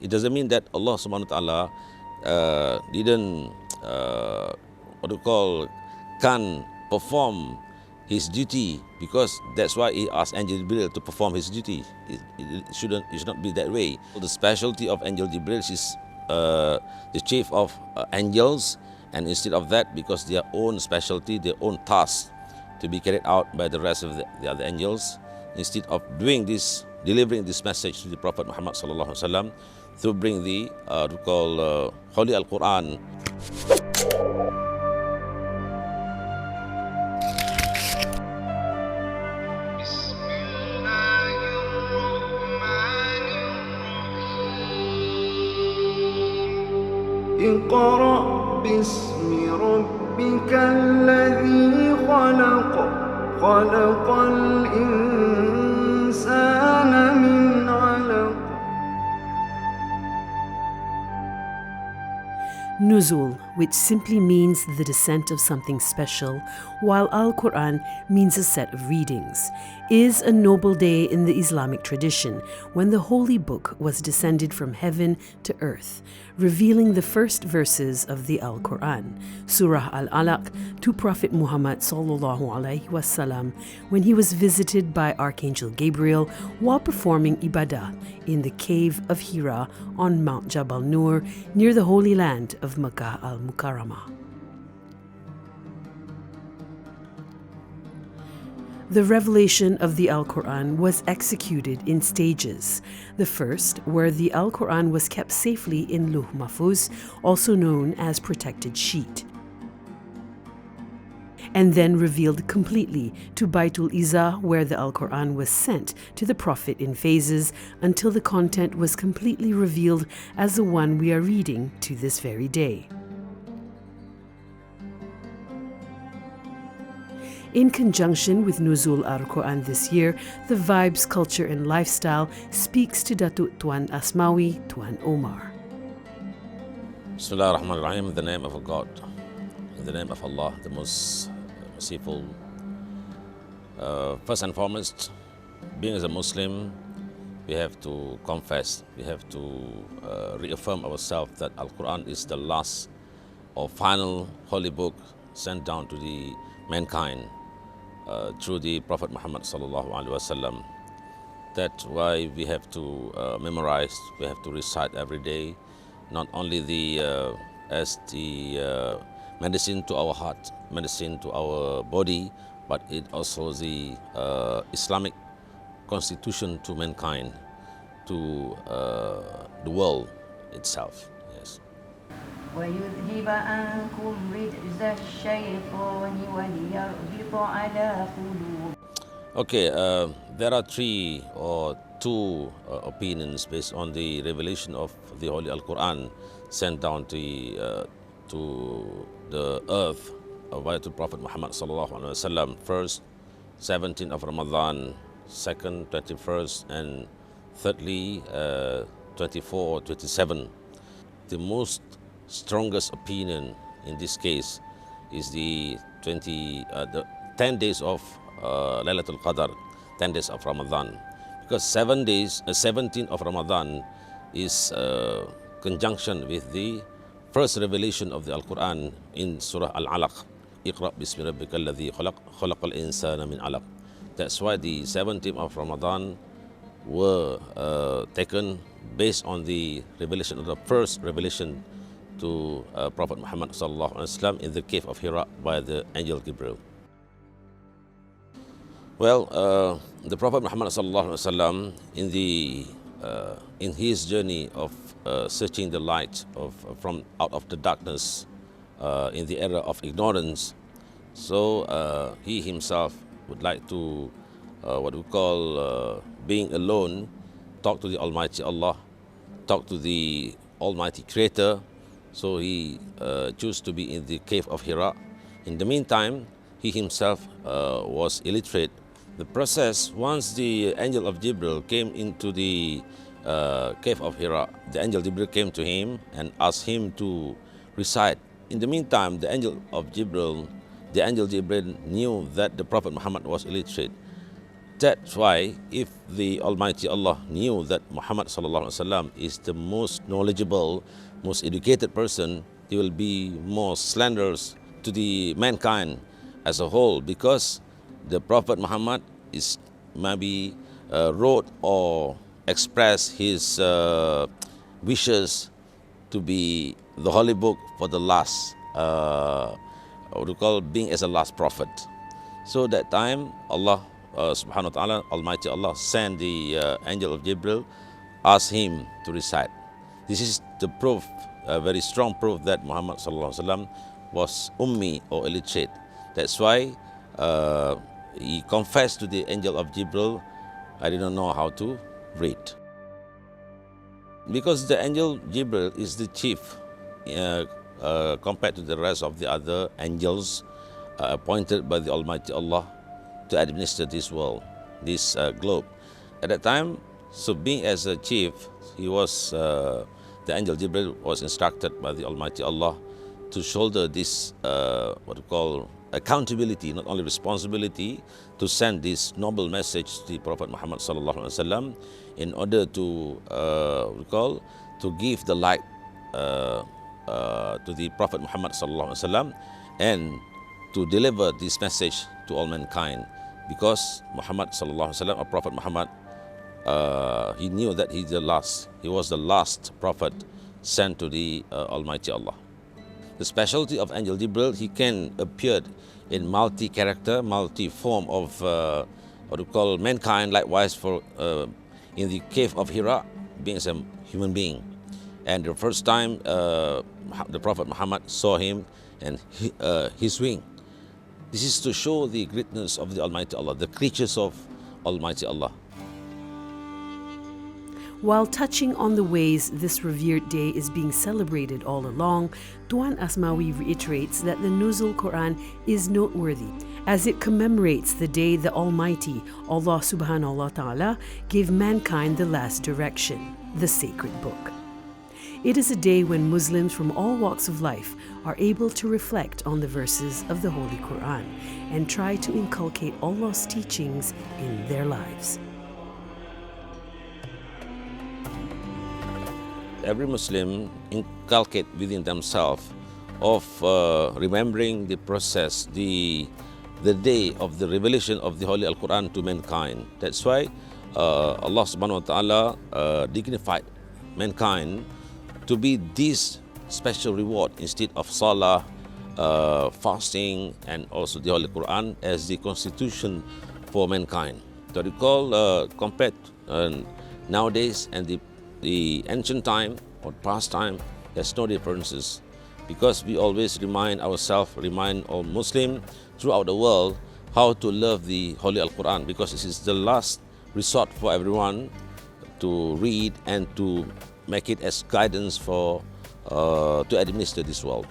It doesn't mean that Allah subhanahu wa ta'ala didn't, can't perform his duty, because that's why he asked Angel Jibril to perform his duty. It should not be that way. The specialty of Angel Jibril is the chief of angels, and instead of that, because their own specialty, their own task to be carried out by the rest of the other angels, instead of doing this, delivering this message to the Prophet Muhammad Sallallahu Alaihi Wasallam, to bring the Holy Al Quran. اقرأ باسم ربك الذي خلق خلق الإنسان من علق. Nuzul, which simply means the descent of something special, while Al-Quran means a set of readings, is a noble day in the Islamic tradition when the holy book was descended from heaven to earth, revealing the first verses of the Al-Quran, surah Al-Alaq, to Prophet Muhammad Sallallahu, Alaihi, Wasallam when he was visited by Archangel Gabriel while performing ibadah in the cave of Hira on Mount Jabal Nur near the Holy Land of Makkah al-Mukarramah. The revelation of the Al-Quran was executed in stages. The first, where the Al-Quran was kept safely in Luh Mahfuz, also known as protected sheet, and then revealed completely to Baitul Izzah, where the Al-Quran was sent to the Prophet in phases until the content was completely revealed as the one we are reading to this very day. In conjunction with Nuzul Al Quran this year, the vibes, culture and lifestyle speaks to Datuk Tuan Asmawi, Tuan Umar. Bismillah ar-Rahman ar-Rahim, in the name of God, in the name of Allah, the most merciful. First and foremost, being as a Muslim, we have to confess, we have to reaffirm ourselves that Al-Quran is the last or final holy book sent down to the mankind through the Prophet Muhammad Sallallahu Alaihi Wasallam. That's why we have to memorize, we have to recite every day, not only as the medicine to our heart, medicine to our body, but it also the Islamic constitution to mankind, to the world itself. Yes. ويذهب عنكم رجز الشيطان وليربط على قلوبكم. Okay, there are three or two opinions based on the revelation of the Holy Al-Quran sent down to the earth by the Prophet Muhammad Sallallahu Alaihi Wasallam. First, 17th of Ramadan, second, 21st, and thirdly, 24 or 27. The most strongest opinion in this case is the 10 days of Laylatul Qadr, 10 days of Ramadan, because 7 days, 17th of Ramadan is conjunction with the first revelation of the Al-Quran in surah Al-Alaq. Iqra bismi rabbika alladhi khalaq khalaqal insana min alaq. That's why the 17th of Ramadan were taken based on the revelation of the first revelation to Prophet Muhammad Sallallahu Alaihi Wasallam in the cave of Hira by the angel Gabriel. Well, the Prophet Muhammad Sallallahu Alaihi Wasallam in his journey of searching the light from out of the darkness in the era of ignorance, so he himself would like to what we call being alone, talk to the Almighty Allah, talk to the Almighty Creator. So he chose to be in the cave of Hira. In the meantime, he himself was illiterate. The process, once the angel of Jibril came into the cave of Hira, the angel Jibril came to him and asked him to recite. In the meantime, the angel Jibril knew that the Prophet Muhammad was illiterate. That's why if the Almighty Allah knew that Muhammad Sallallahu Alaihi Wasallam is the most knowledgeable, most educated person, he will be more slanderous to the mankind as a whole, because the Prophet Muhammad is maybe wrote or expressed his wishes to be the holy book for the last, what we call being as a last prophet. So that time Allah subhanahu wa ta'ala, Almighty Allah, sent the angel of Jibril, asked him to recite. This is the proof, a very strong proof that Muhammad Sallallahu Alaihi Wasallam was ummi or illiterate. That's why he confessed to the angel of Jibril, I didn't know how to read. Because the angel Jibril is the chief compared to the rest of the other angels appointed by the Almighty Allah to administer this world, this globe. At that time, so being as a chief, he was, the angel Jibril was instructed by the Almighty Allah to shoulder this, what we call accountability, not only responsibility, to send this noble message to the Prophet Muhammad Sallallahu Alaihi Wasallam in order to, we call, to give the light to the Prophet Muhammad Sallallahu Alaihi Wasallam and to deliver this message to all mankind. Because Muhammad Sallallahu Alaihi Wasallam, or Prophet Muhammad, he knew that he was the last prophet sent to the Almighty Allah. The specialty of Angel Jibril, he can appear in multi-character, multi-form of what we call mankind. Likewise, for in the cave of Hira, being as a human being. And the first time the Prophet Muhammad saw him and his wing. This is to show the greatness of the Almighty Allah, the creatures of Almighty Allah. While touching on the ways this revered day is being celebrated all along, Tuan Asmawi reiterates that the Nuzul Quran is noteworthy as it commemorates the day the Almighty, Allah Subhanahu wa Ta'ala, gave mankind the last direction, the sacred book. It is a day when Muslims from all walks of life are able to reflect on the verses of the Holy Quran and try to inculcate Allah's teachings in their lives. Every Muslim inculcate within themselves of remembering the process, the day of the revelation of the Holy Al-Quran to mankind. That's why Allah Subhanahu wa Ta'ala dignified mankind to be this special reward instead of salah, fasting, and also the Holy Quran as the constitution for mankind. To recall, compared nowadays and the ancient time or past time, there's no differences, because we always remind ourselves, remind all Muslims throughout the world how to love the Holy Al-Quran, because this is the last resort for everyone to read and to make it as guidance for to administer this world.